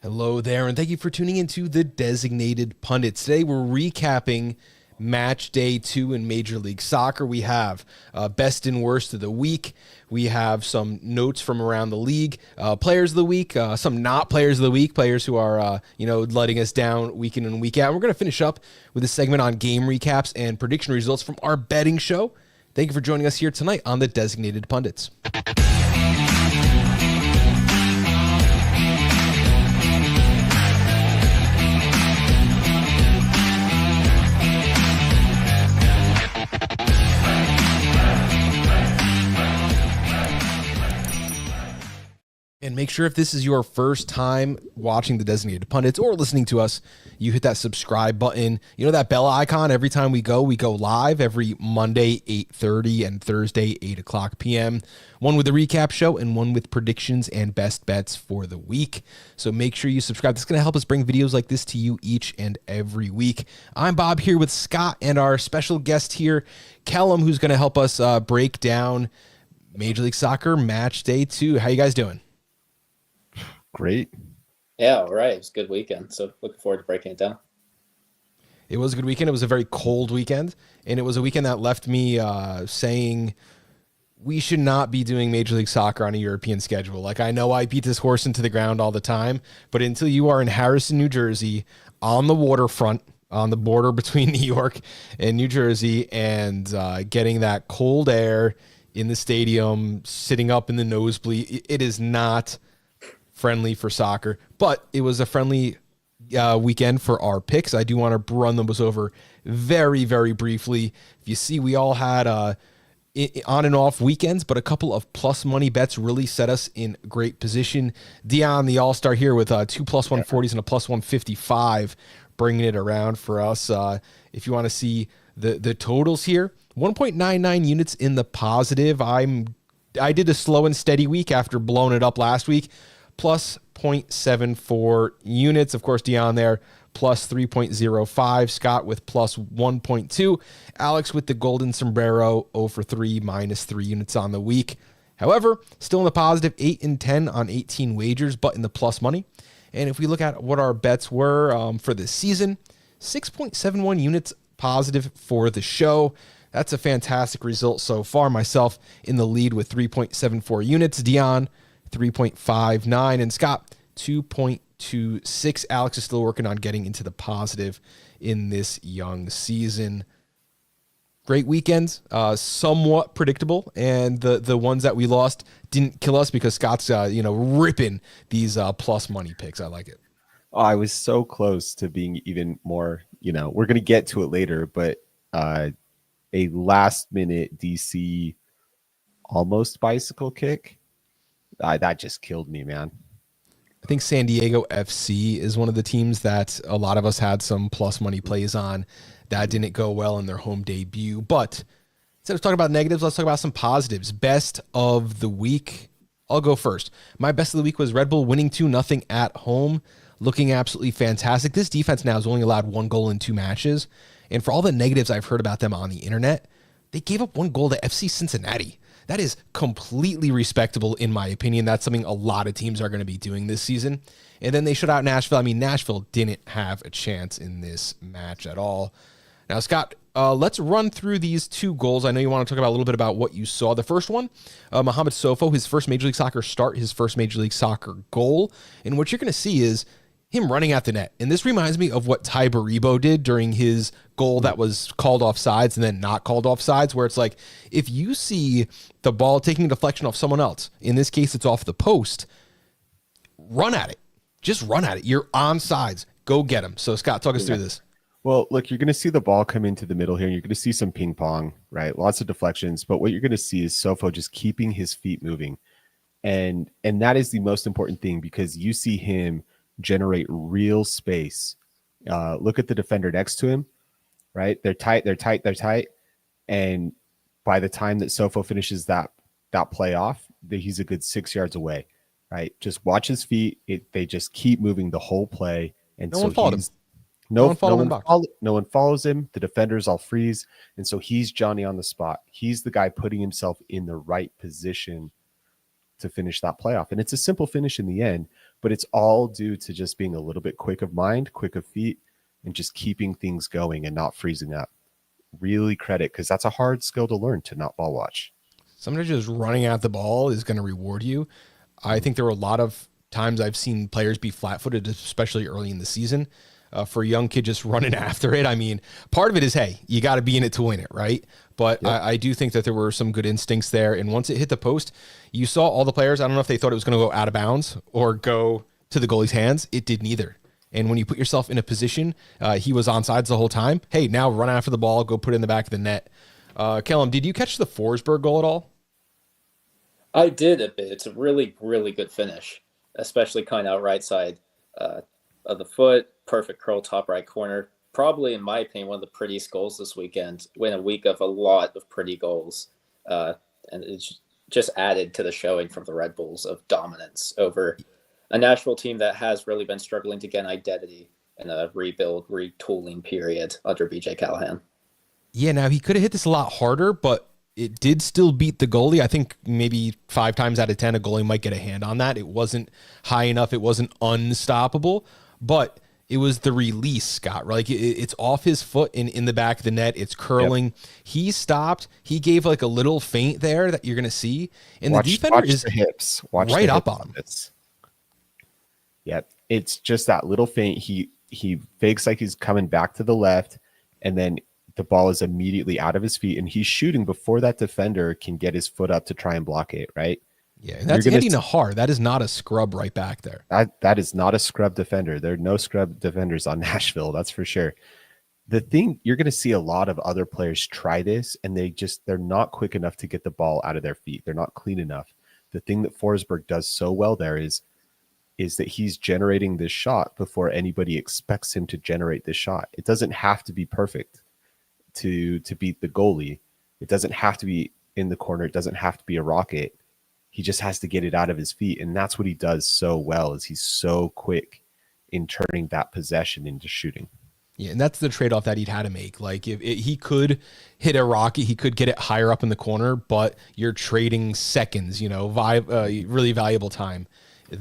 Hello there, and thank you for tuning into the Designated Pundits. Today we're recapping Match Day 2 in Major League Soccer. We have best and worst of the week. We have some notes from around the league, players of the week, some not players of the week, players who are letting us down week in and week out. And we're going to finish up with a segment on game recaps and prediction results from our betting show. Thank you for joining us here tonight on the Designated Pundits. And make sure if this is your first time watching the Designated Pundits or listening to us, you hit that subscribe button. You know that bell icon every time we go live every Monday, 8:30 and Thursday, 8 o'clock p.m. One with the recap show and one with predictions and best bets for the week. So make sure you subscribe. This is going to help us bring videos like this to you each and every week. I'm Bob here with Scott and our special guest here, Kellum, who's going to help us break down Major League Soccer Match Day 2. How you guys doing? Great. Yeah, all right. It was a good weekend. So looking forward to breaking it down. It was a good weekend. It was a very cold weekend, and it was a weekend that left me saying we should not be doing Major League Soccer on a European schedule. Like, I know I beat this horse into the ground all the time, but until you are in Harrison, New Jersey, on the waterfront, on the border between New York and New Jersey, and getting that cold air in the stadium, sitting up in the nosebleed, it is not friendly for soccer, but it was a friendly weekend for our picks. I do want to run those over very, very briefly. If you see, we all had on and off weekends, but a couple of plus money bets really set us in great position. Dion, the all-star here with 2 plus 140s and a plus 155, bringing it around for us. If you want to see the totals here, 1.99 units in the positive. I did a slow and steady week after blowing it up last week. Plus 0.74 units. Of course, Dion there, plus 3.05. Scott with plus 1.2. Alex with the golden sombrero, 0 for 3, minus 3 units on the week. However, still in the positive, 8 and 10 on 18 wagers, but in the plus money. And if we look at what our bets were for this season, 6.71 units positive for the show. That's a fantastic result so far. Myself in the lead with 3.74 units. Dion, 3.59, and Scott 2.26. Alex is still working on getting into the positive in this young season. Great weekends, somewhat predictable, and the ones that we lost didn't kill us because Scott's ripping these plus money picks. I like it. Oh, I was so close to being even more. We're gonna get to it later, but a last minute DC almost bicycle kick. That just killed me, man. I think San Diego FC is one of the teams that a lot of us had some plus money plays on. That didn't go well in their home debut. But instead of talking about negatives, let's talk about some positives. Best of the week. I'll go first. My best of the week was Red Bull winning 2-0 at home, looking absolutely fantastic. This defense now has only allowed 1 goal in 2 matches. And for all the negatives I've heard about them on the internet, they gave up 1 goal to FC Cincinnati. That is completely respectable, in my opinion. That's something a lot of teams are going to be doing this season. And then they shut out Nashville. I mean, Nashville didn't have a chance in this match at all. Now, Scott, let's run through these 2 goals. I know you want to talk about a little bit about what you saw. The first one, Mohamed Sofo, his first Major League Soccer start, his first Major League Soccer goal. And what you're going to see is him running at the net. And this reminds me of what Ty Baribo did during his goal that was called off sides and then not called off sides, where it's like, if you see the ball taking a deflection off someone else, in this case, it's off the post, run at it. Just run at it. You're on sides. Go get them. So, Scott, talk us through this. Well, look, you're going to see the ball come into the middle here. And you're going to see some ping pong, right? Lots of deflections. But what you're going to see is Sofo just keeping his feet moving. And that is the most important thing, because you see him generate real space. Look at the defender next to him, right? They're tight. And by the time that Sofo finishes that play off, he's a good 6 yards away, right? Just watch his feet. They just keep moving the whole play. And no one followed him. No one follows him. The defenders all freeze. And so he's Johnny on the spot. He's the guy putting himself in the right position to finish that playoff. And it's a simple finish in the end, but it's all due to just being a little bit quick of mind, quick of feet, and just keeping things going and not freezing up. Really credit, because that's a hard skill to learn, to not ball watch. Sometimes just running at the ball is going to reward you. I think there were a lot of times I've seen players be flat-footed, especially early in the season. For a young kid just running after it, I mean, part of it is, hey, you got to be in it to win it, right? But yep. I do think that there were some good instincts there. And once it hit the post, you saw all the players. I don't know if they thought it was going to go out of bounds or go to the goalie's hands. It did neither. And when you put yourself in a position, he was onside the whole time. Hey, now run after the ball, go put it in the back of the net. Kellum, did you catch the Forsberg goal at all? I did a bit. It's a really, really good finish, especially kind of out right side of the foot. Perfect curl, top right corner. Probably, in my opinion, one of the prettiest goals this weekend. In a week of a lot of pretty goals. And it's just added to the showing from the Red Bulls of dominance over a Nashville team that has really been struggling to get an identity in a rebuild, retooling period under BJ Callahan. Yeah, now he could have hit this a lot harder, but it did still beat the goalie. I think maybe 5 times out of 10, a goalie might get a hand on that. It wasn't high enough. It wasn't unstoppable, but it was the release, Scott. Like it's off his foot in the back of the net. It's curling. Yep. He stopped. He gave like a little feint there that you're going to see. And the defender is the hips. Watch right the up hips on him. Yep. It's just that little feint. He fakes like he's coming back to the left, and then the ball is immediately out of his feet, and he's shooting before that defender can get his foot up to try and block it, right? Yeah, and that's Andy Nahar. That is not a scrub right back there. That is not a scrub defender. There are no scrub defenders on Nashville, that's for sure. The thing, you're going to see a lot of other players try this, and they're not quick enough to get the ball out of their feet. They're not clean enough. The thing that Forsberg does so well there is that he's generating this shot before anybody expects him to generate this shot. It doesn't have to be perfect to beat the goalie. It doesn't have to be in the corner. It doesn't have to be a rocket. He just has to get it out of his feet. And that's what he does so well, is he's so quick in turning that possession into shooting. Yeah, and that's the trade-off that he'd had to make. Like, if he could hit a rocket, he could get it higher up in the corner, but you're trading seconds, really valuable time there.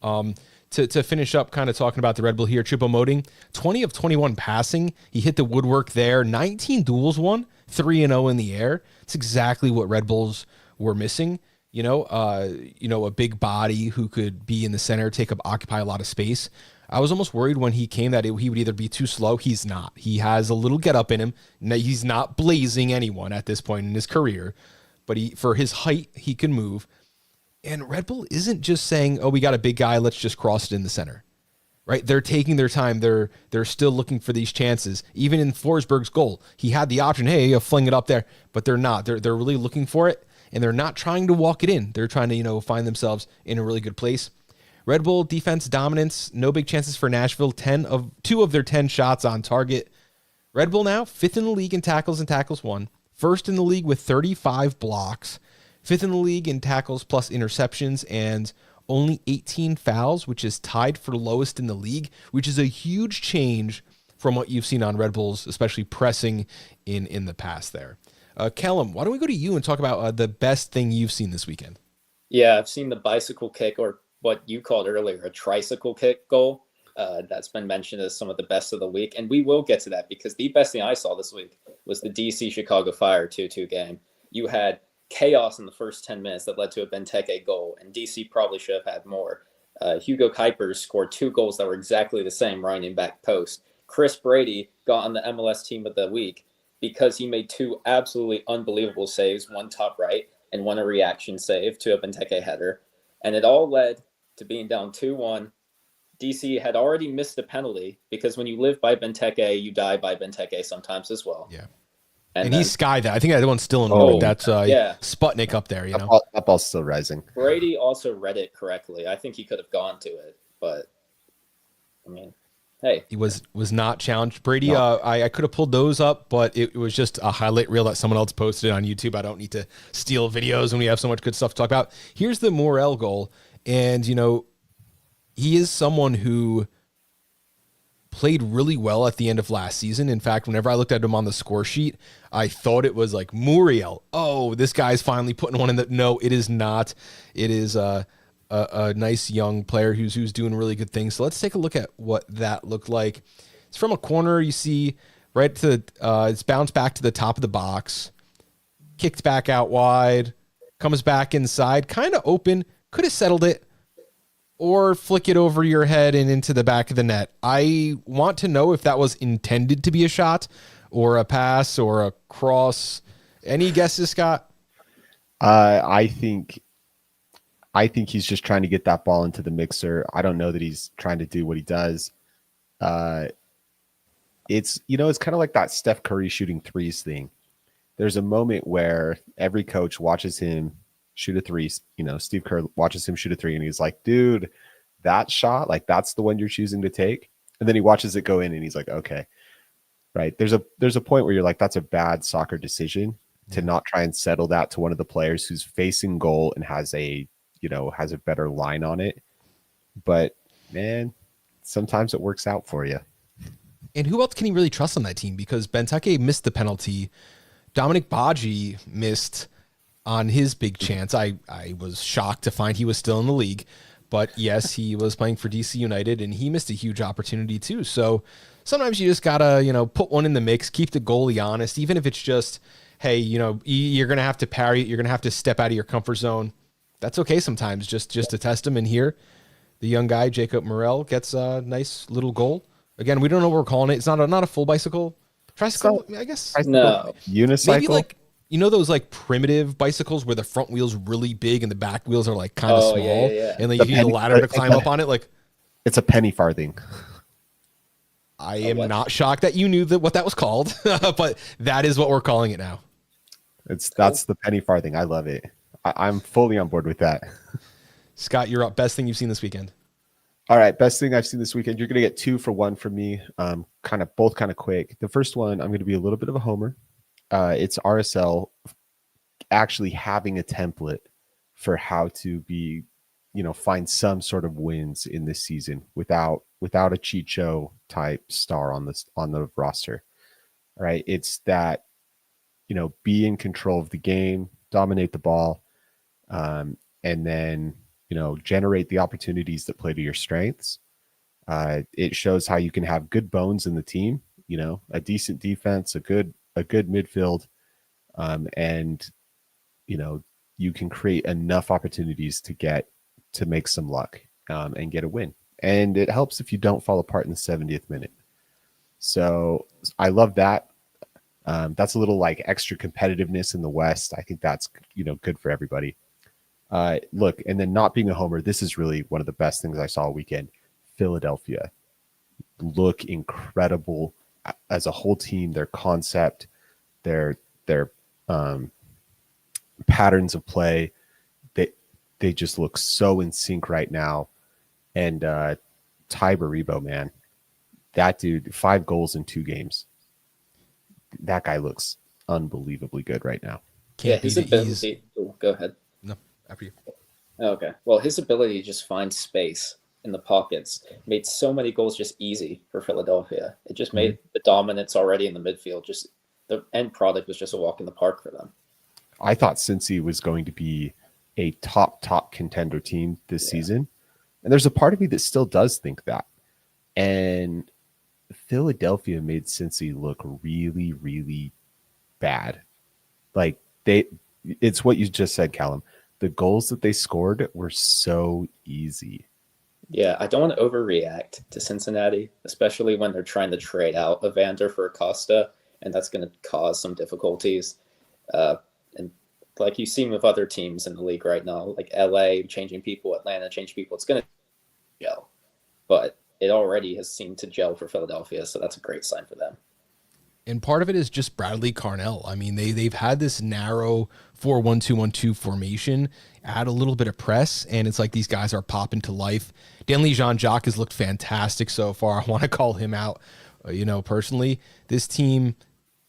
Exactly. To finish up kind of talking about the Red Bull here, Choupo-Moting, 20 of 21 passing. He hit the woodwork there. 19 duels won, 3-0 in the air. It's exactly what Red Bulls were missing. A big body who could be in the center, occupy a lot of space. I was almost worried when he came that he would either be too slow. He's not. He has a little get up in him. He's not blazing anyone at this point in his career, but for his height, he can move. And Red Bull isn't just saying, "Oh, we got a big guy, let's just cross it in the center." Right? They're taking their time. They're still looking for these chances. Even in Forsberg's goal, he had the option, "Hey, you fling it up there," but they're not. They're really looking for it, and they're not trying to walk it in. They're trying to, find themselves in a really good place. Red Bull defense dominance, no big chances for Nashville. 2 of their 10 shots on target. Red Bull now 5th in the league in tackles and tackles won, 1st in the league with 35 blocks, 5th in the league in tackles plus interceptions, and only 18 fouls, which is tied for lowest in the league, which is a huge change from what you've seen on Red Bulls, especially pressing in the past there. Kellum, why don't we go to you and talk about the best thing you've seen this weekend? Yeah, I've seen the bicycle kick, or what you called earlier, a tricycle kick goal. That's been mentioned as some of the best of the week. And we will get to that, because the best thing I saw this week was the DC Chicago Fire 2-2 game. You had chaos in the first 10 minutes that led to a Benteke goal, and DC probably should have had more. Hugo Kuipers scored 2 goals that were exactly the same, right in back post. Chris Brady got on the MLS team of the week because he made 2 absolutely unbelievable saves, one top right and one a reaction save to a Benteke header. And it all led to being down 2-1. DC had already missed a penalty, because when you live by Benteke, you die by Benteke sometimes as well. Yeah. And he skied that. I think that one's still in orbit. That's Sputnik up there, That ball's still rising. Brady also read it correctly. I think he could have gone to it, but I mean, hey. He was not challenged. Brady, no. I could have pulled those up, but it was just a highlight reel that someone else posted on YouTube. I don't need to steal videos when we have so much good stuff to talk about. Here's the Morel goal. And, he is someone who played really well at the end of last season. In fact, whenever I looked at him on the score sheet, I thought it was like Muriel. Oh, this guy's finally putting one in the... No, it is not. It is a nice young player who's doing really good things. So let's take a look at what that looked like. It's from a corner. You see right to it's bounced back to the top of the box, kicked back out wide, comes back inside, kind of open, could have settled it, or flick it over your head and into the back of the net. I want to know if that was intended to be a shot or a pass or a cross. Any guesses, Scott? I think he's just trying to get that ball into the mixer. I don't know that he's trying to do what he does. It's kind of like that Steph Curry shooting threes thing. There's a moment where every coach watches him shoot a three. Steve Kerr watches him shoot a three, and he's like, dude, that shot, like that's the one you're choosing to take. And then he watches it go in, and he's like, okay, right. There's a point where you're like, that's a bad soccer decision to not try and settle that to one of the players who's facing goal and has a better line on it. But man, sometimes it works out for you. And who else can he really trust on that team? Because Benteke missed the penalty. Dominic Baji missed on his big chance. I was shocked to find he was still in the league. But yes, he was playing for DC United, and he missed a huge opportunity too. So sometimes you just got to, put one in the mix, keep the goalie honest, even if it's just, hey, you're going to have to parry it. You're going to have to step out of your comfort zone. That's okay sometimes, just to test him. And here, the young guy, Jacob Morel, gets a nice little goal. Again, we don't know what we're calling it. It's not a full bicycle. Tricycle, I guess. No. Unicycle? Maybe like, those like primitive bicycles where the front wheel's really big and the back wheels are like kind of small. Yeah. And like you need a ladder to climb up on it. Like, it's a penny farthing. I am not shocked that you knew what that was called, but that is what we're calling it now. That's the penny farthing. I love it. I'm fully on board with that. Scott, you're up. Best thing you've seen this weekend. All right, best thing I've seen this weekend. You're going to get 2 for 1 from me. Both kind of quick. The first one, I'm going to be a little bit of a homer. It's RSL actually having a template for how to be, find some sort of wins in this season without a Chicho type star on the roster. All right, it's that, be in control of the game, dominate the ball, and then generate the opportunities that play to your strengths. It shows how you can have good bones in the team, a decent defense, a good midfield, and you can create enough opportunities to make some luck and get a win. And it helps if you don't fall apart in the 70th minute. So I love that. That's a little like extra competitiveness in the West. I think that's good for everybody. Look, and then not being a homer, this is really one of the best things I saw all weekend. Philadelphia look incredible as a whole team. Their concept, their patterns of play, they just look so in sync right now. And Ty Baribo, man, that dude, 5 goals in 2 games. That guy looks unbelievably good right now. His ability. Go ahead. No, after you. Okay. Well, his ability to just find space in the pockets made so many goals just easy for Philadelphia. It just made the dominance already in the midfield. Just the end product was just a walk in the park for them. I thought Cincy was going to be a top contender team this season. And there's a part of me that still does think that. And Philadelphia made Cincy look really, really bad. Like it's what you just said, Callum. The goals that they scored were so easy. Yeah, I don't want to overreact to Cincinnati, especially when they're trying to trade out Evander for Acosta, and that's going to cause some difficulties. And like you've seen with other teams in the league right now, like LA changing people, Atlanta changing people, it's going to gel. But it already has seemed to gel for Philadelphia, so that's a great sign for them. And part of it is just Bradley Carnell. I mean, they've had this narrow 4-1-2-1-2 formation, add a little bit of press, and it's like these guys are popping to life. Danley Jean-Jacques has looked fantastic so far. I want to call him out, personally. This team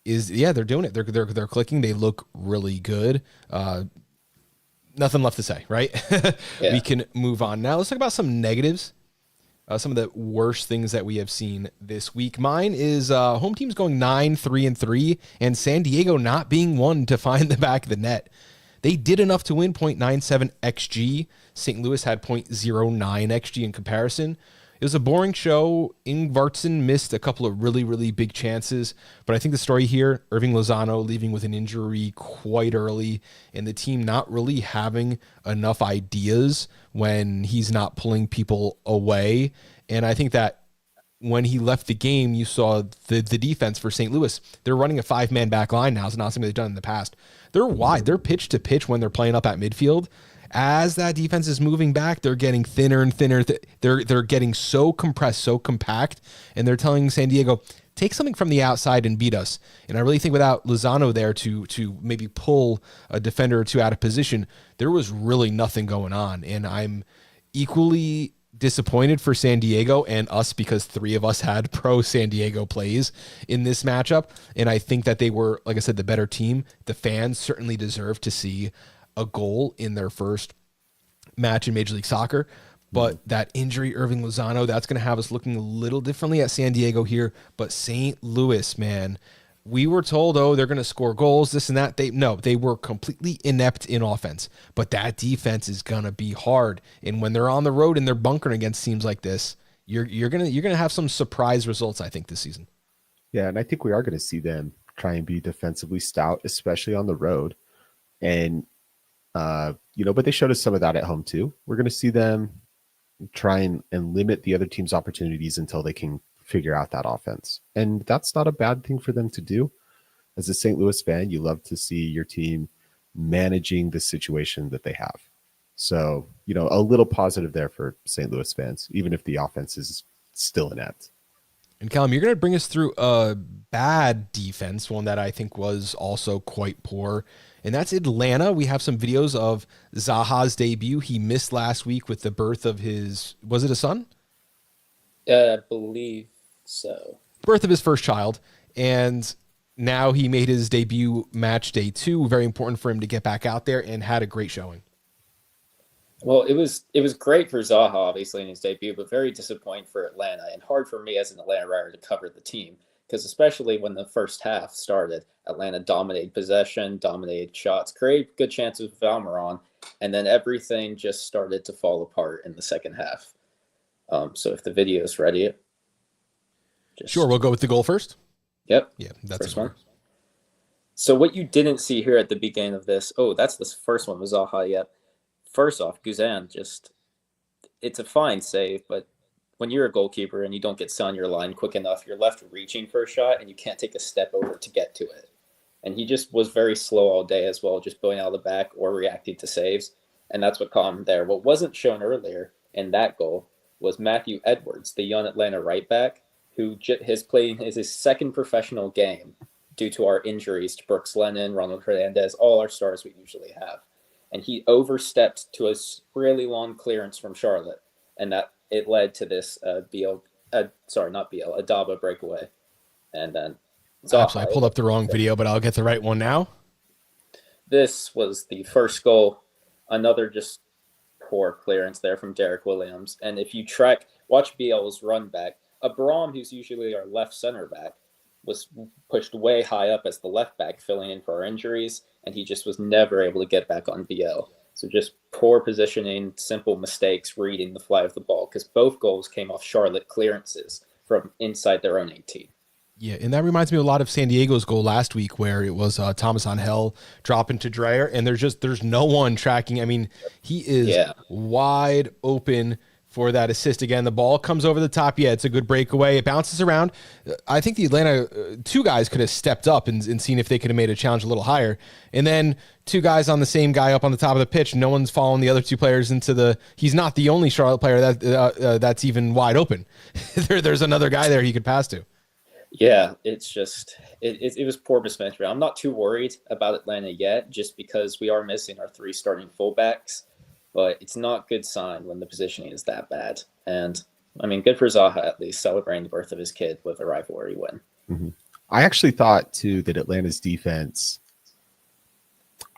is, they're doing it. They're clicking. They look really good. Nothing left to say, right? Yeah. We can move on now. Let's talk about some negatives. Some of the worst things that we have seen this week. Mine is home teams going 9-3-3 and San Diego not being one to find the back of the net. They did enough to win, 0.97 XG. St. Louis had 0.09 XG in comparison. It was a boring show. Ingvartsen missed a couple of really, really big chances. But I think the story here, Irving Lozano leaving with an injury quite early and the team not really having enough ideas when he's not pulling people away. And I think that when he left the game, you saw the defense for St. Louis. They're running a 5-man back line now. It's not something they've done in the past. They're wide. They're pitch to pitch when they're playing up at midfield. As that defense is moving back, they're getting thinner and thinner. They're getting so compressed, so compact, and they're telling San Diego, take something from the outside and beat us. And I really think without Lozano there to maybe pull a defender or two out of position, there was really nothing going on. And I'm equally disappointed for San Diego and us because 3 of us had pro San Diego plays in this matchup. And I think that they were, like I said, the better team. The fans certainly deserve to see a goal in their first match in Major League Soccer. But that injury, Irving Lozano, that's going to have us looking a little differently at San Diego here. But St. Louis, man, we were told, oh, they're going to score goals, this and that. They were completely inept in offense. But that defense is going to be hard. And when they're on the road and they're bunkering against teams like this, you're gonna have some surprise results, I think, this season. Yeah, and I think we are going to see them try and be defensively stout, especially on the road. And but they showed us some of that at home too. We're going to see them try and limit the other team's opportunities until they can figure out that offense. And that's not a bad thing for them to do. As a St. Louis fan, you love to see your team managing the situation that they have. So, a little positive there for St. Louis fans, even if the offense is still inept. And Callum, you're going to bring us through a bad defense, one that I think was also quite poor, and that's Atlanta. We have some videos of Zaha's debut. He missed last week with the birth of was it a son? I believe so. Birth of his first child, and now he made his debut match day 2. Very important for him to get back out there, and had a great showing. Well, it was great for Zaha, obviously, in his debut, but very disappointing for Atlanta and hard for me as an Atlanta writer to cover the team because especially when the first half started, Atlanta dominated possession, dominated shots, created good chances with Valmeron, and then everything just started to fall apart in the second half. So if the video is ready, sure, we'll go with the goal first. Yep. Yeah, that's first one. So what you didn't see here at the beginning of this, that's the first one with Zaha, yep. First off, Guzan it's a fine save, but when you're a goalkeeper and you don't get set on your line quick enough, you're left reaching for a shot and you can't take a step over to get to it. And he just was very slow all day as well, just going out of the back or reacting to saves. And that's what caught him there. What wasn't shown earlier in that goal was Matthew Edwards, the young Atlanta right back, who has played his second professional game due to our injuries to Brooks Lennon, Ronald Hernandez, all our stars we usually have. And he overstepped to a really long clearance from Charlotte, and that it led to this Adaba breakaway. And then Zaha, I pulled up the wrong video, but I'll get the right one now. This was the first goal, another just poor clearance there from Derek Williams. And if you watch BL's run back, Abram, who's usually our left center back, was pushed way high up as the left back, filling in for our injuries, and he just was never able to get back on BL. So just poor positioning, simple mistakes, reading the fly of the ball, because both goals came off Charlotte clearances from inside their own 18. Yeah, and that reminds me a lot of San Diego's goal last week where it was Thomas Angel dropping to Dreyer, and there's no one tracking. I mean, he is wide open for that assist. Again, the ball comes over the top. Yeah, it's a good breakaway. It bounces around. I think the Atlanta two guys could have stepped up and seen if they could have made a challenge a little higher. And then two guys on the same guy up on the top of the pitch. No one's following the other two players he's not the only Charlotte player that's even wide open. There's another guy there he could pass to. Yeah, it's just, it was poor mismanagement. I'm not too worried about Atlanta yet, just because we are missing our 3 starting fullbacks. But it's not a good sign when the positioning is that bad. And, I mean, good for Zaha at least, celebrating the birth of his kid with a rivalry win. Mm-hmm. I actually thought, too, that Atlanta's defense,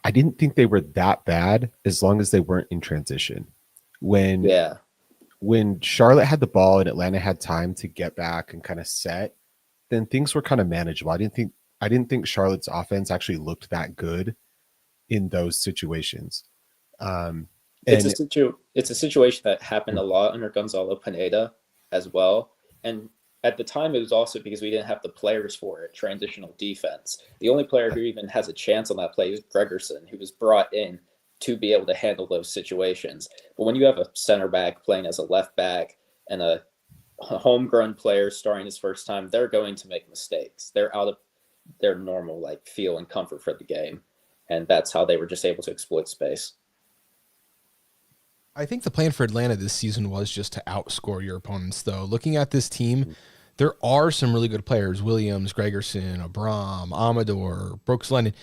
I didn't think they were that bad as long as they weren't in transition. When Charlotte had the ball and Atlanta had time to get back and kind of set, then things were kind of manageable. I didn't think Charlotte's offense actually looked that good in those situations. It's a situation that happened a lot under Gonzalo Pineda as well. And at the time, it was also because we didn't have the players for it, transitional defense. The only player who even has a chance on that play is Gregerson, who was brought in to be able to handle those situations. But when you have a center back playing as a left back and a homegrown player starting his first time, they're going to make mistakes. They're out of their normal feel and comfort for the game. And that's how they were just able to exploit space. I think the plan for Atlanta this season was just to outscore your opponents, though. Looking at this team, there are some really good players. Williams, Gregerson, Abram, Amador, Brooks Lennon.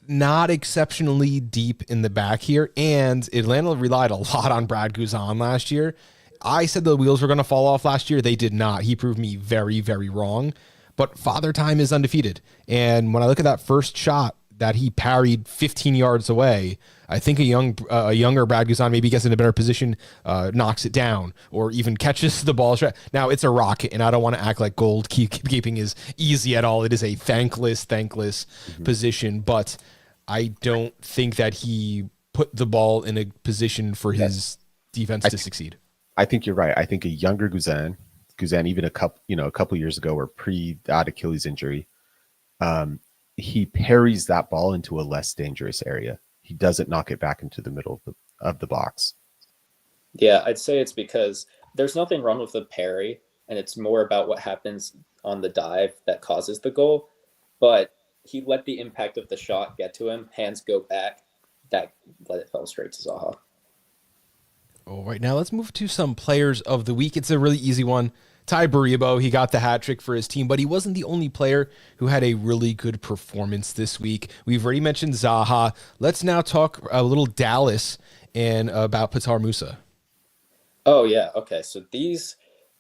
Not exceptionally deep in the back here. And Atlanta relied a lot on Brad Guzan last year. I said the wheels were going to fall off last year. They did not. He proved me very, very wrong. But Father Time is undefeated. And when I look at that first shot that he parried 15 yards away, I think a younger Brad Guzan maybe gets in a better position, knocks it down, or even catches the ball. Now, it's a rocket, and I don't want to act like goalkeeping is easy at all. It is a thankless position, but I don't think that he put the ball in a position for his defense to succeed. I think you're right. I think a younger Guzan even a couple years ago, or pre that Achilles injury, he parries that ball into a less dangerous area. He doesn't knock it back into the middle of the box. Yeah, I'd say it's because there's nothing wrong with the parry, and it's more about what happens on the dive that causes the goal. But he let the impact of the shot get to him. Hands go back. That let it fall straight to Zaha. All right, now let's move to some players of the week. It's a really easy one. Ty Baribo, he got the hat trick for his team, but he wasn't the only player who had a really good performance this week. We've already mentioned Zaha. Let's now talk a little Dallas and about Patar Musa. Oh, yeah. Okay, so these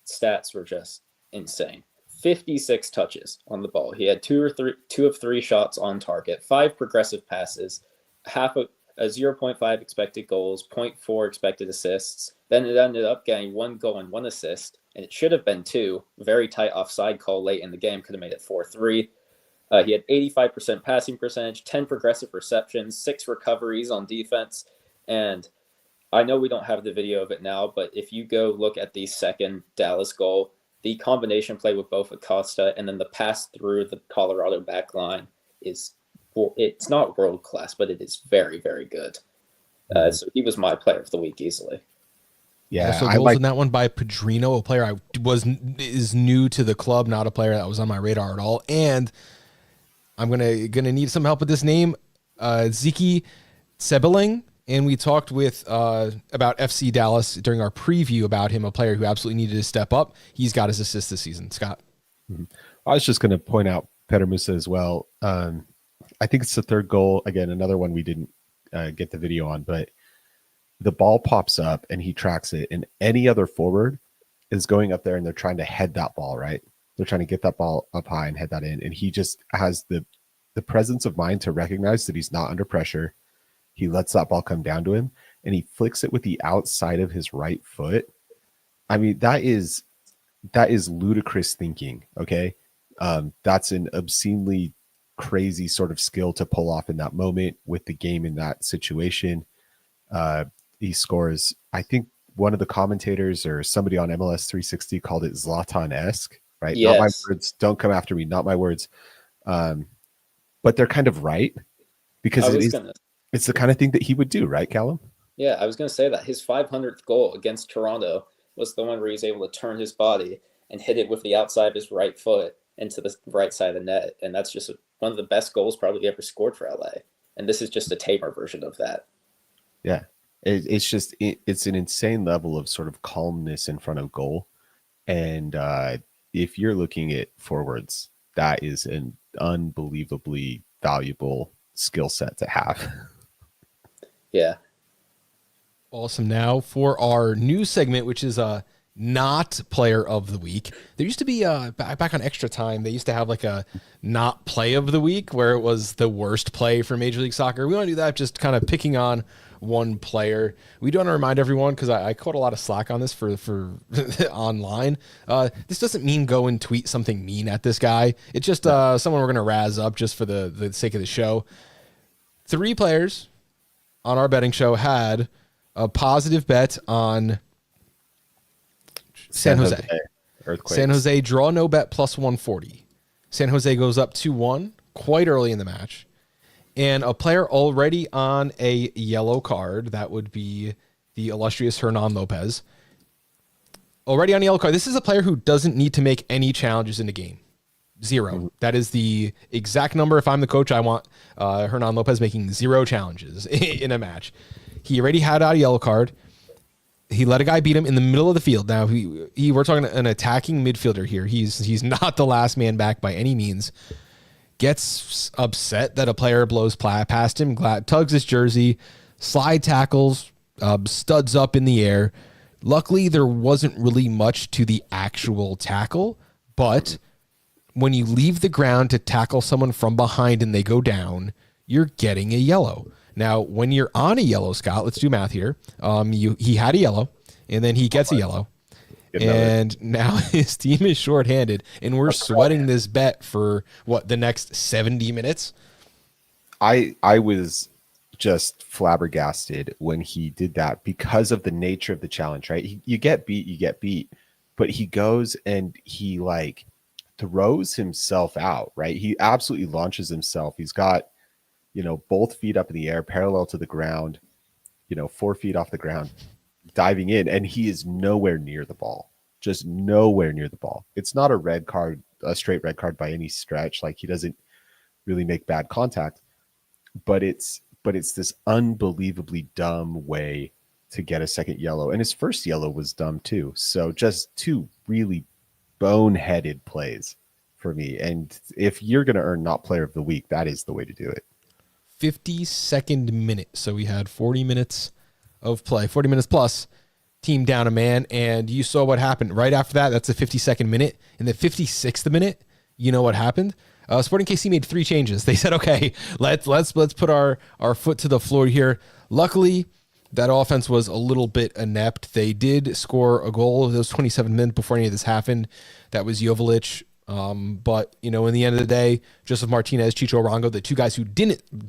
stats were just insane. 56 touches on the ball. He had two of three shots on target, 5 progressive passes, a 0.5 expected goals, 0.4 expected assists. Then it ended up getting 1 goal and 1 assist, and it should have been 2. Very tight offside call late in the game, could have made it 4-3. He had 85% passing percentage, 10 progressive receptions, 6 recoveries on defense. And I know we don't have the video of it now, but if you go look at the second Dallas goal, the combination play with both Acosta and then the pass through the Colorado back line it's not world class, but it is very, very good. So he was my player of the week easily. Yeah, also goals in that one by Pedrino, a player is new to the club, not a player that was on my radar at all. And I'm gonna need some help with this name, Ziki Sebeling. And we talked about FC Dallas during our preview about him, a player who absolutely needed to step up. He's got his assist this season. Scott. Mm-hmm. I was just going to point out Petar Musa as well. I think it's the third goal. Again, another one we didn't get the video on, but the ball pops up and he tracks it. And any other forward is going up there and they're trying to head that ball, right? They're trying to get that ball up high and head that in. And he just has the presence of mind to recognize that he's not under pressure. He lets that ball come down to him and he flicks it with the outside of his right foot. I mean, that is ludicrous thinking. Okay. That's an obscenely crazy sort of skill to pull off in that moment with the game in that situation. He scores. I think one of the commentators or somebody on MLS 360 called it Zlatan-esque, right? Yes. Not my words. Don't come after me. Not my words. But they're kind of right because it's the kind of thing that he would do, right, Callum? Yeah, I was going to say that his 500th goal against Toronto was the one where he was able to turn his body and hit it with the outside of his right foot into the right side of the net. And that's just one of the best goals probably ever scored for LA. And this is just a tamer version of that. Yeah, it's an insane level of sort of calmness in front of goal. And if you're looking at forwards, that is an unbelievably valuable skill set to have. Yeah. Awesome. Now for our new segment, which is not player of the week. There used to be back on Extra Time, they used to have like a not play of the week where it was the worst play for Major League Soccer. We want to do that, just kind of picking on one player. We do want to remind everyone, because I caught a lot of slack on this for online. This doesn't mean go and tweet something mean at this guy. It's just someone we're going to razz up just for the sake of the show. 3 players on our betting show had a positive bet on San Jose. Earthquakes. San Jose draw no bet plus 140. San Jose goes up 2-1 quite early in the match. And a player already on a yellow card, that would be the illustrious Hernan Lopez. Already on a yellow card. This is a player who doesn't need to make any challenges in the game. 0. That is the exact number. If I'm the coach, I want Hernan Lopez making 0 challenges in a match. He already had out a yellow card. He let a guy beat him in the middle of the field. Now, we're talking an attacking midfielder here. He's not the last man back by any means. Gets upset that a player blows past him, tugs his jersey, slide tackles, studs up in the air. Luckily, there wasn't really much to the actual tackle, but when you leave the ground to tackle someone from behind and they go down, you're getting a yellow. Now, when you're on a yellow, Scott, let's do math here. He had a yellow, and then he gets a yellow. And now his team is shorthanded, and we're sweating this bet for, the next 70 minutes? I was just flabbergasted when he did that because of the nature of the challenge, right? You get beat, but he goes and he throws himself out, right? He absolutely launches himself. He's got, both feet up in the air, parallel to the ground, 4 feet off the ground, diving in, and he is nowhere near the ball, just nowhere near the ball. It's not a straight red card by any stretch. He doesn't really make bad contact, but it's this unbelievably dumb way to get a second yellow. And his first yellow was dumb too. So just 2 really boneheaded plays for me. And if you're going to earn not player of the week, that is the way to do it. 52nd minute. So we had 40 minutes of play, 40 minutes plus, team down a man. And you saw what happened right after that. That's the 52nd minute. In the 56th minute, you know what happened? Sporting KC made 3 changes. They said, okay, let's put our foot to the floor here. Luckily, that offense was a little bit inept. They did score a goal. It was 27 minutes before any of this happened. That was Jovic. But, in the end of the day, Joseph Martinez, Chicho Arango,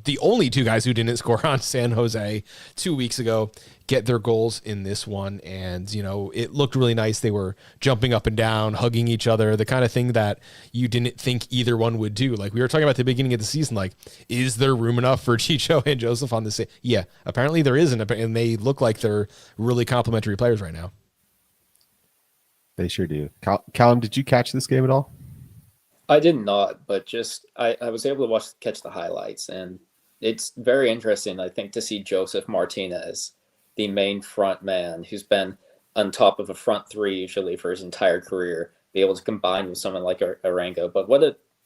the only 2 guys who didn't score on San Jose 2 weeks ago, get their goals in this one. And, it looked really nice. They were jumping up and down, hugging each other, the kind of thing that you didn't think either one would do. Like we were talking about at the beginning of the season, is there room enough for Chicho and Joseph on the same? Yeah, apparently there isn't. And they look like they're really complimentary players right now. They sure do. Callum, did you catch this game at all? I did not, but I was able to catch the highlights, and it's very interesting, I think, to see Joseph Martinez, the main front man, who's been on top of a front 3 usually for his entire career, be able to combine with someone like Arango. But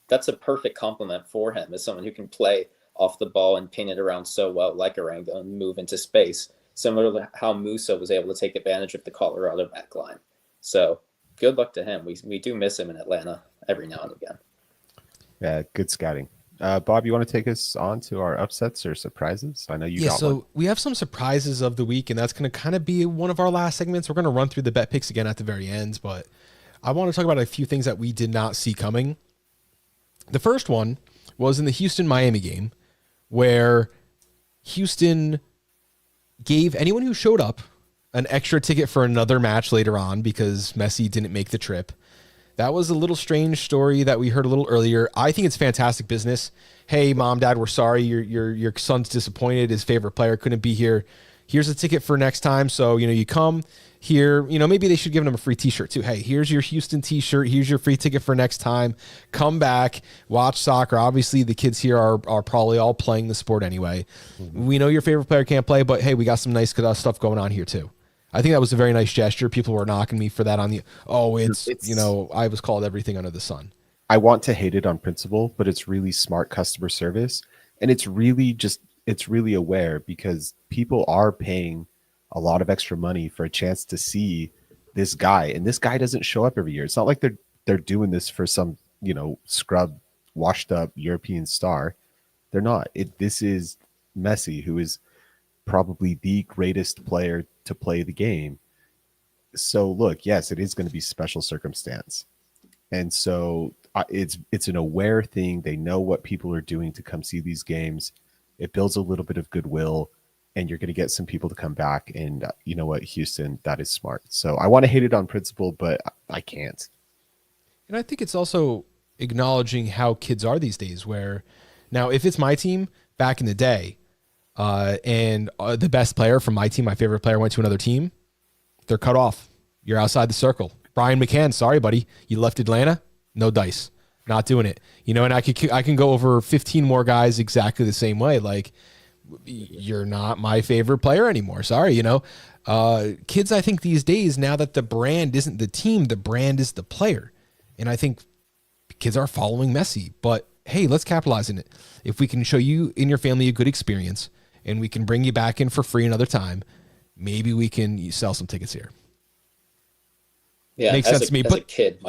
that's a perfect compliment for him, as someone who can play off the ball and pin it around so well like Arango and move into space, similar to how Musa was able to take advantage of the Colorado back line. So good luck to him. We do miss him in Atlanta every now and again. Yeah, good scouting. Bob, you want to take us on to our upsets or surprises? I know you got one. We have some surprises of the week, and that's going to kind of be one of our last segments. We're going to run through the bet picks again at the very end, but I want to talk about a few things that we did not see coming. The first one was in the Houston-Miami game, where Houston gave anyone who showed up an extra ticket for another match later on because Messi didn't make the trip. That was a little strange story that we heard a little earlier. I think it's fantastic business. Hey, mom, dad, we're sorry. Your son's disappointed. His favorite player couldn't be here. Here's a ticket for next time. So, you come here, maybe they should give him a free t-shirt too. Hey, here's your Houston t-shirt. Here's your free ticket for next time. Come back, watch soccer. Obviously the kids here are probably all playing the sport anyway. Mm-hmm. We know your favorite player can't play, but hey, we got some nice stuff going on here too. I think that was a very nice gesture. People were knocking me for that on I was called everything under the sun. I want to hate it on principle, but it's really smart customer service. And it's really aware, because people are paying a lot of extra money for a chance to see this guy. And this guy doesn't show up every year. It's not like they're doing this for some, scrub, washed up European star. They're not. This is Messi, who is probably the greatest player to play the game. So look, yes, it is going to be special circumstance. And so it's an aware thing. They know what people are doing to come see these games. It builds a little bit of goodwill, and you're going to get some people to come back. And you know what, Houston, that is smart. So I want to hate it on principle, but I can't. And I think it's also acknowledging how kids are these days, where now if it's my team back in the day, and the best player from my team, my favorite player, went to another team, they're cut off. You're outside the circle. Brian McCann, sorry, buddy. You left Atlanta, no dice. Not doing it. You know, and I can go over 15 more guys exactly the same way. Like, you're not my favorite player anymore. Sorry, you know. Kids, I think these days, now that the brand isn't the team, the brand is the player. And I think kids are following Messi. But, hey, let's capitalize on it. If we can show you and your family a good experience and we can bring you back in for free another time, maybe we can sell some tickets here. Yeah, makes sense to me. As a kid,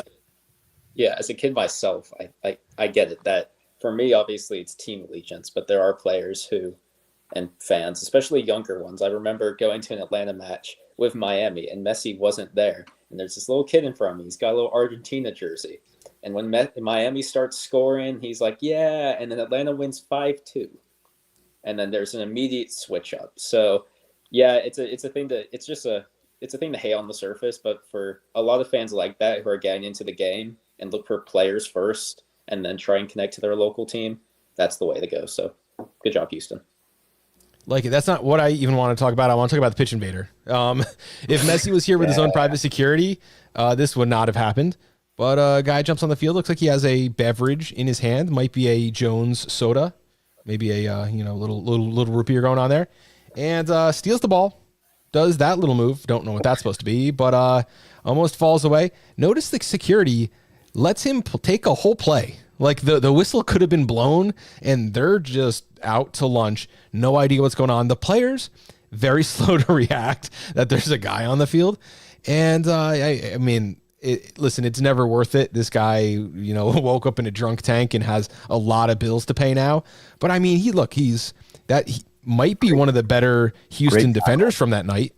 as a kid myself, I get it. That for me, obviously, it's team allegiance, but there are players who, and fans, especially younger ones. I remember going to an Atlanta match with Miami, and Messi wasn't there. And there's this little kid in front of me. He's got a little Argentina jersey. And when Miami starts scoring, he's like, yeah. And then Atlanta wins 5-2. And then there's an immediate switch up. So, yeah, it's a thing to hate on the surface. But for a lot of fans like that who are getting into the game and look for players first and then try and connect to their local team, that's the way to go. So, good job, Houston. Like it. That's not what I even want to talk about. I want to talk about the pitch invader. If Messi was here with his own private security, this would not have happened. But a guy jumps on the field. Looks like he has a beverage in his hand. Might be a Jones soda, maybe a little root beer going on there, and steals the ball. Does that little move? Don't know what that's supposed to be, but almost falls away. Notice the security lets him take a whole play. Like the whistle could have been blown and they're just out to lunch. No idea what's going on. The players, very slow to react that there's a guy on the field. And I mean, listen, it's never worth it. This guy, woke up in a drunk tank and has a lot of bills to pay now. But I mean, he might be one of the better Houston defenders from that night.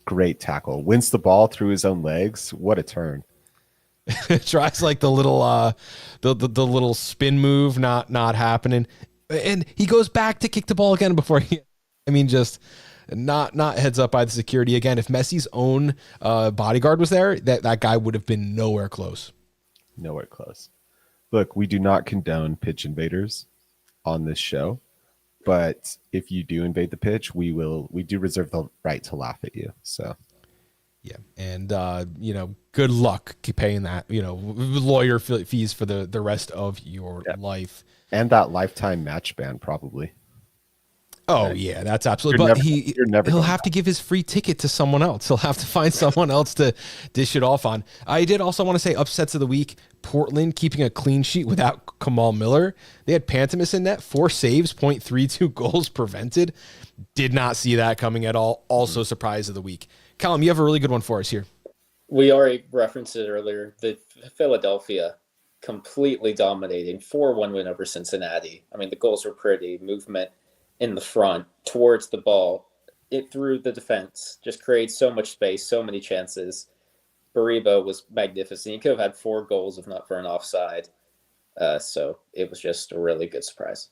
Great tackle. Wins the ball through his own legs. What a turn. Tries like the little the little spin move, not happening, and he goes back to kick the ball again before just not heads up by the security again. If Messi's own bodyguard was there, that guy would have been nowhere close. Nowhere close. Look, we do not condone pitch invaders on this show, but if you do invade the pitch, we do reserve the right to laugh at you. So. Yeah, and good luck paying that lawyer fees for the rest of your life, and that lifetime match ban probably. Oh yeah, that's absolutely. But he'll have to give his free ticket to someone else. He'll have to find someone else to dish it off on. I did also want to say upsets of the week: Portland keeping a clean sheet without Kamal Miller. They had Pantomis in net, 4 saves, 0.32 goals prevented. Did not see that coming at all. Also, surprise of the week. Callum, you have a really good one for us here. We already referenced it earlier. The Philadelphia completely dominating 4-1 win over Cincinnati. I mean, the goals were pretty. Movement in the front towards the ball. It through the defense. Just creates so much space, so many chances. Baribo was magnificent. He could have had 4 goals if not for an offside. So it was just a really good surprise.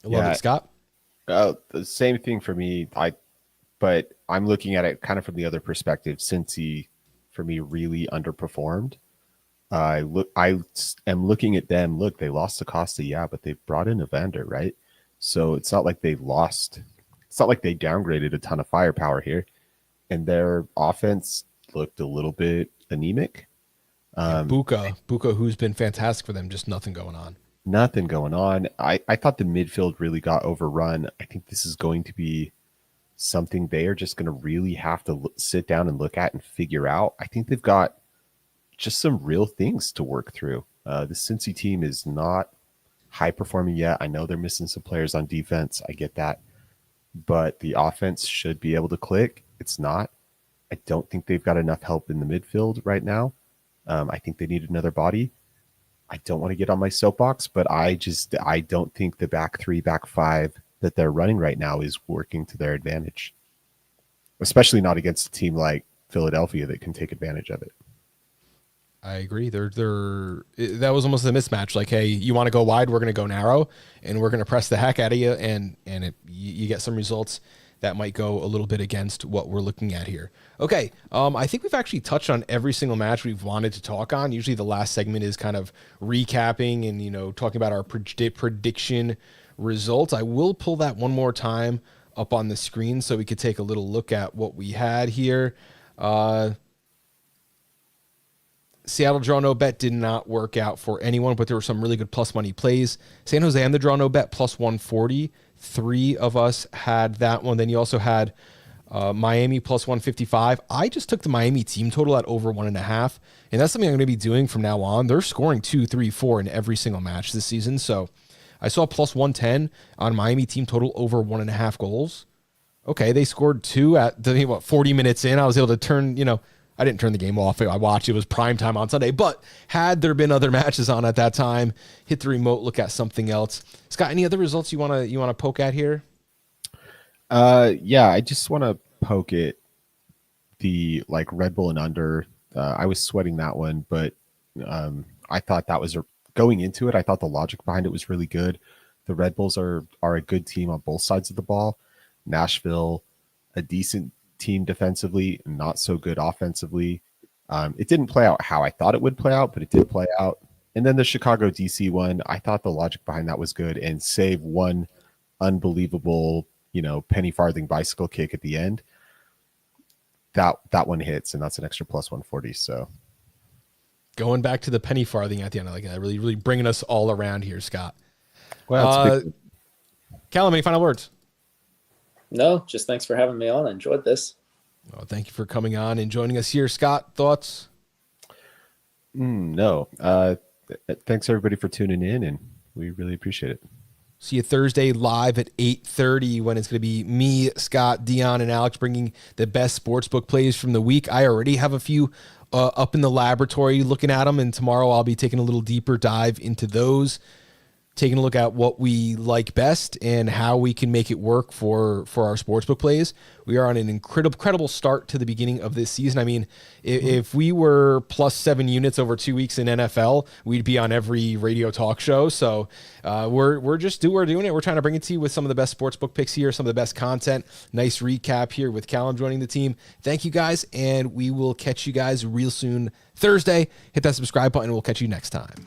I love it, Scott. The same thing for me. But I'm looking at it kind of from the other perspective. Since he, for me, really underperformed. I am looking at them. Look, they lost to Costa, but they brought in Evander, right? So it's not like they lost. It's not like they downgraded a ton of firepower here, and their offense looked a little bit anemic. Buka, who's been fantastic for them, just nothing going on. Nothing going on. I thought the midfield really got overrun. I think this is going to be something they are just going to really have to sit down and look at and figure out. I think they've got just some real things to work through. The Cincy team is not high performing yet. I know they're missing some players on defense. I get that. But the offense should be able to click. It's not. I don't think they've got enough help in the midfield right now. I think they need another body. I don't want to get on my soapbox, but I don't think the back 3, back 5 that they're running right now is working to their advantage, especially not against a team like Philadelphia that can take advantage of it. I agree. That was almost a mismatch. Like, hey, you want to go wide, we're going to go narrow, and we're going to press the heck out of you, and you get some results that might go a little bit against what we're looking at here. Okay, I think we've actually touched on every single match we've wanted to talk on. Usually the last segment is kind of recapping and, talking about our prediction results. I will pull that one more time up on the screen so we could take a little look at what we had here. Seattle draw no bet did not work out for anyone, but there were some really good plus money plays. San Jose and the draw no bet plus 140. 3 of us had that one. Then you also had Miami plus 155. I just took the Miami team total at over 1.5, and that's something I'm going to be doing from now on. They're scoring 2, 3, 4 in every single match this season. So I saw plus 110 on Miami team total over 1.5 goals. Okay, they scored 2 at 40 minutes in. I was able to turn, I didn't turn the game off. I watched. It was prime time on Sunday. But had there been other matches on at that time, hit the remote, look at something else. Scott, any other results you want to poke at here? Yeah, I just want to poke at the Red Bull and under. I was sweating that one, but I thought that was going into it. I thought the logic behind it was really good. The Red Bulls are a good team on both sides of the ball. Nashville, a decent team defensively, not so good offensively. It didn't play out how I thought it would play out, but it did play out. And then the Chicago DC one, I thought the logic behind that was good, and save one unbelievable, penny farthing bicycle kick at the end. That one hits, and that's an extra plus 140. So going back to the penny farthing at the end, I like that. Really, really bringing us all around here, Scott. Well, Callum, any final words? No, just thanks for having me on. I enjoyed this. Oh, thank you for coming on and joining us here. Scott, thoughts? No. Thanks everybody for tuning in, and we really appreciate it. See you Thursday live at 8:30 when it's going to be me, Scott, Dion, and Alex bringing the best sportsbook plays from the week. I already have a few up in the laboratory looking at them, and tomorrow I'll be taking a little deeper dive into those, taking a look at what we like best and how we can make it work for our sportsbook plays. We are on an incredible start to the beginning of this season. I mean, if we were plus 7 units over 2 weeks in NFL, we'd be on every radio talk show. So we're doing it. We're trying to bring it to you with some of the best sportsbook picks here, some of the best content. Nice recap here with Callum joining the team. Thank you guys, and we will catch you guys real soon Thursday. Hit that subscribe button, and we'll catch you next time.